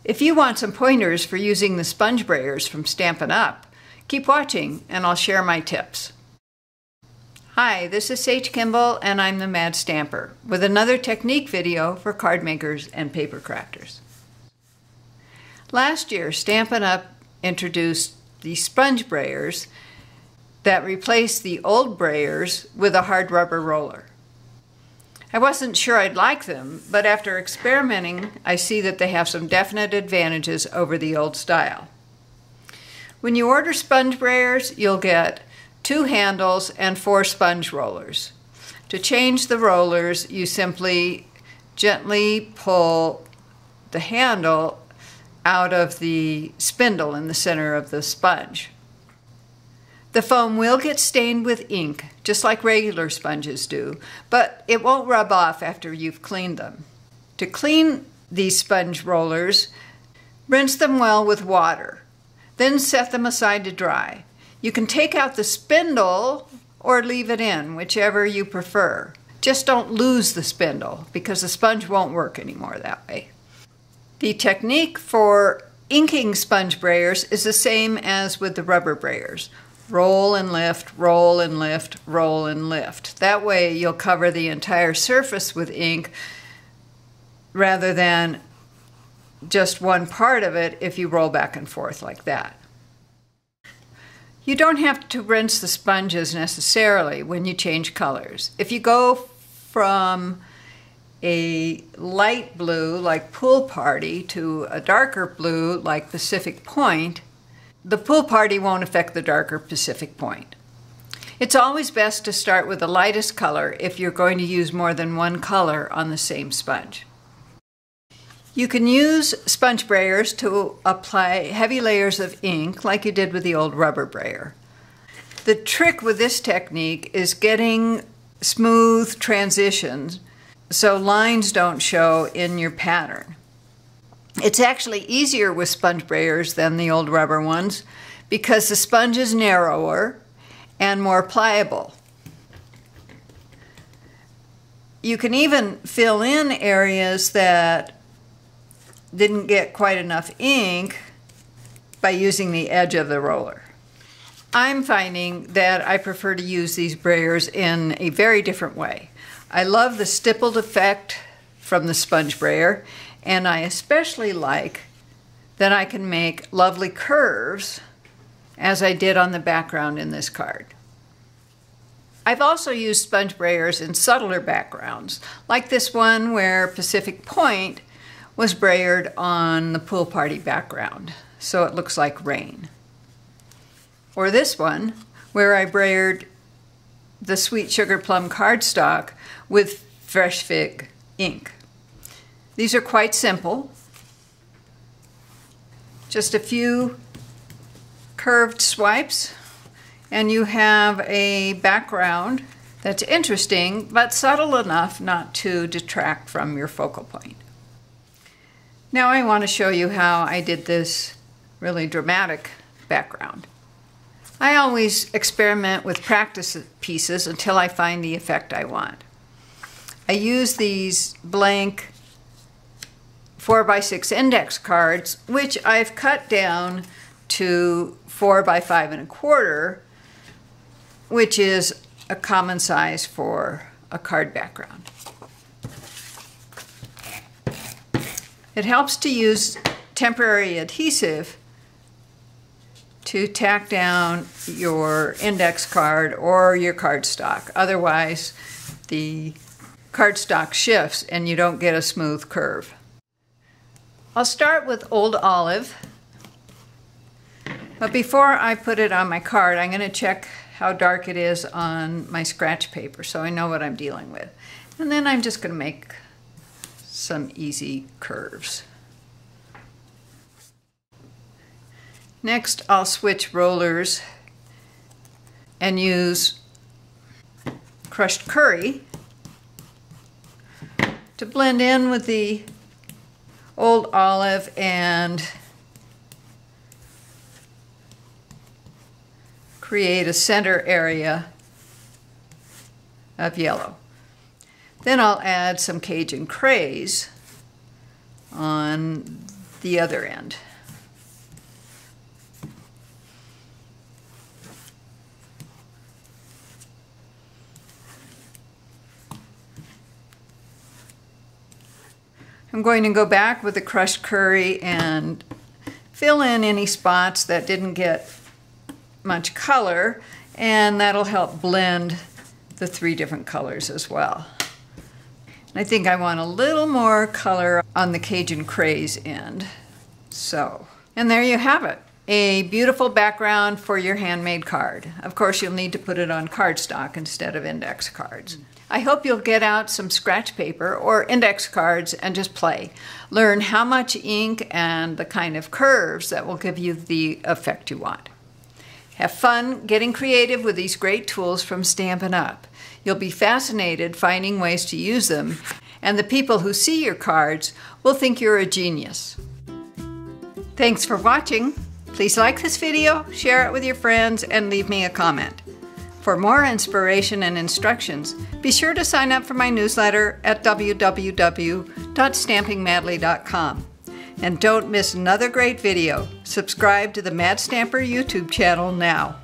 If you want some pointers for using the Sponge Brayers from Stampin' Up, keep watching and I'll share my tips. Hi, this is Sage Kimball and I'm the Mad Stamper with another technique video for card makers and paper crafters. Last year, Stampin' Up introduced the Sponge Brayers that replaced the old Brayers with a hard rubber roller. I wasn't sure I'd like them, but after experimenting, I see that they have some definite advantages over the old style. When you order Sponge Brayers, you'll get 2 handles and 4 sponge rollers. To change the rollers, you simply gently pull the handle out of the spindle in the center of the sponge. The foam will get stained with ink, just like regular sponges do, but it won't rub off after you've cleaned them. To clean these sponge rollers, rinse them well with water, then set them aside to dry. You can take out the spindle or leave it in, whichever you prefer. Just don't lose the spindle, because the sponge won't work anymore that way. The technique for inking Sponge Brayers is the same as with the rubber Brayers. Roll and lift, roll and lift, roll and lift. That way you'll cover the entire surface with ink rather than just one part of it if you roll back and forth like that. You don't have to rinse the sponges necessarily when you change colors. If you go from a light blue like Pool Party to a darker blue like Pacific Point, the Pool Party won't affect the darker Pacific Point. It's always best to start with the lightest color if you're going to use more than one color on the same sponge. You can use Sponge Brayers to apply heavy layers of ink like you did with the old rubber Brayer. The trick with this technique is getting smooth transitions so lines don't show in your pattern. It's actually easier with Sponge Brayers than the old rubber ones because the sponge is narrower and more pliable. You can even fill in areas that didn't get quite enough ink by using the edge of the roller. I'm finding that I prefer to use these Brayers in a very different way. I love the stippled effect from the Sponge Brayer, and I especially like that I can make lovely curves as I did on the background in this card. I've also used Sponge Brayers in subtler backgrounds, like this one where Pacific Point was brayered on the Pool Party background, so it looks like rain. Or this one where I brayered the Sweet Sugar Plum cardstock with Fresh Fig ink. These are quite simple. Just a few curved swipes, and you have a background that's interesting, but subtle enough not to detract from your focal point. Now I want to show you how I did this really dramatic background. I always experiment with practice pieces until I find the effect I want. I use these blank 4x6 index cards, which I've cut down to 4x5 1/4, which is a common size for a card background. It helps to use temporary adhesive to tack down your index card or your cardstock. Otherwise, the cardstock shifts and you don't get a smooth curve. I'll start with Old Olive, but before I put it on my card, I'm going to check how dark it is on my scratch paper so I know what I'm dealing with. And then I'm just going to make some easy curves. Next, I'll switch rollers and use crushed curry to blend in with the Old Olive and create a center area of yellow. Then I'll add some Cajun Craze on the other end. I'm going to go back with the crushed curry and fill in any spots that didn't get much color, and that'll help blend the 3 different colors as well. I think I want a little more color on the Cajun Craze end. So, and there you have it. A beautiful background for your handmade card. Of course, you'll need to put it on cardstock instead of index cards. I hope you'll get out some scratch paper or index cards and just play. Learn how much ink and the kind of curves that will give you the effect you want. Have fun getting creative with these great tools from Stampin' Up! You'll be fascinated finding ways to use them, and the people who see your cards will think you're a genius. Thanks for watching. Please like this video, share it with your friends, and leave me a comment. For more inspiration and instructions, be sure to sign up for my newsletter at www.stampingmadly.com. And don't miss another great video. Subscribe to the Mad Stamper YouTube channel now.